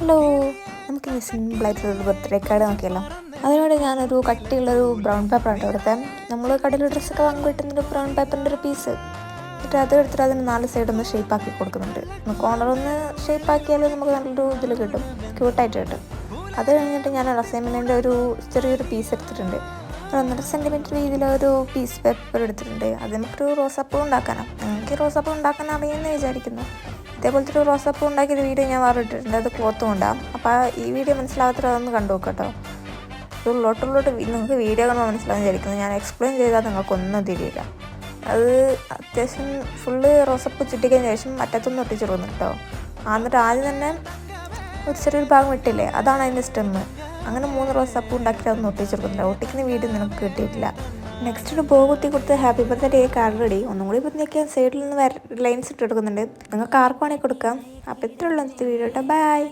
Hello, നമുക്ക് സിമ്പിളായിട്ടുള്ളൊരു birthday card നോക്കിയല്ലോ. അതിനോട് ഞാനൊരു കട്ടിയുള്ളൊരു ബ്രൗൺ പേപ്പറാണ് എടുത്തത്. നമ്മൾ കടയിൽ ഡ്രസ്സൊക്കെ വാങ്ങി കിട്ടുന്നൊരു ബ്രൗൺ പേപ്പറിൻ്റെ ഒരു പീസ് എന്നിട്ട് അത് എടുത്തിട്ട് അതിന് 4 സൈഡൊന്ന് ഷേപ്പാക്കി കൊടുക്കുന്നുണ്ട്. കോർണറൊന്ന് ഷേപ്പാക്കിയാൽ നമുക്ക് നല്ലൊരു ഇതിൽ കിട്ടും, ക്യൂട്ടായിട്ട് കിട്ടും. അത് കഴിഞ്ഞിട്ട് ഞാൻ അസൈൻമെൻറ്റിൻ്റെ ഒരു ചെറിയൊരു പീസ് എടുത്തിട്ടുണ്ട്. 1.5 സെൻറ്റിമീറ്റർ വീതിയിലൊരു പീസ് പേപ്പർ എടുത്തിട്ടുണ്ട്. അത് നമുക്കൊരു റോസാപ്പൂ ഉണ്ടാക്കാനാണ്. എനിക്ക് റോസാപ്പൂ ഉണ്ടാക്കാൻ അറിയുമെന്ന് വിചാരിക്കുന്നു. ഇതേപോലത്തെ ഒരു റോസാപ്പൂ ഉണ്ടാക്കിയൊരു വീഡിയോ ഞാൻ വേറെ ഇട്ടിട്ടുണ്ട്, അത് ക്ലോത്തും കൊണ്ടാണ്. അപ്പോൾ ഈ വീഡിയോ മനസ്സിലാവാത്തതൊന്ന് കണ്ടു നോക്കട്ടോ. ഉള്ളോട്ട് നിങ്ങൾക്ക് വീഡിയോ കാണുമ്പോൾ മനസ്സിലാവാൻ വിചാരിക്കുന്നു. ഞാൻ എക്സ്പ്ലെയിൻ ചെയ്താൽ നിങ്ങൾക്കൊന്നും തിരിയില്ല. അത് അത്യാവശ്യം ഫുള്ള് റോസാപ്പൂ ചുറ്റിക്കതിന് ശേഷം മറ്റത്തൊന്നും ഒട്ടിച്ചിടുന്നു കേട്ടോ. എന്നിട്ട് ആദ്യം തന്നെ ഒരു ചെറിയൊരു ഭാഗം ഇട്ടില്ലേ, അതാണ് അതിൻ്റെ സ്റ്റെമ്മ്. അങ്ങനെ 3 റോസാപ്പൂ ഉണ്ടാക്കിയിട്ട് അതൊന്നും ഒട്ടിച്ചെടുക്കുന്നില്ല. ഒട്ടിക്കുന്ന വീഡിയോ നിനക്ക് കിട്ടിയിട്ടില്ല. നെക്സ്റ്റ് ഒരു ബോ കുത്തി കൊടുത്ത് ഹാപ്പി ബർത്ത്ഡേ കാർഡ് റെഡി. ഒന്നും കൂടി വൃത്തിയാക്കിയാൽ സൈഡിൽ നിന്ന് ലൈൻസ് ഇട്ട് കൊടുക്കുന്നുണ്ട്. നിങ്ങൾക്ക് ആർക്കുവാണെങ്കിൽ കൊടുക്കാം. അപ്പോൾ ഇത്രയുള്ള വീഡിയോ കേട്ടോ. ബൈ.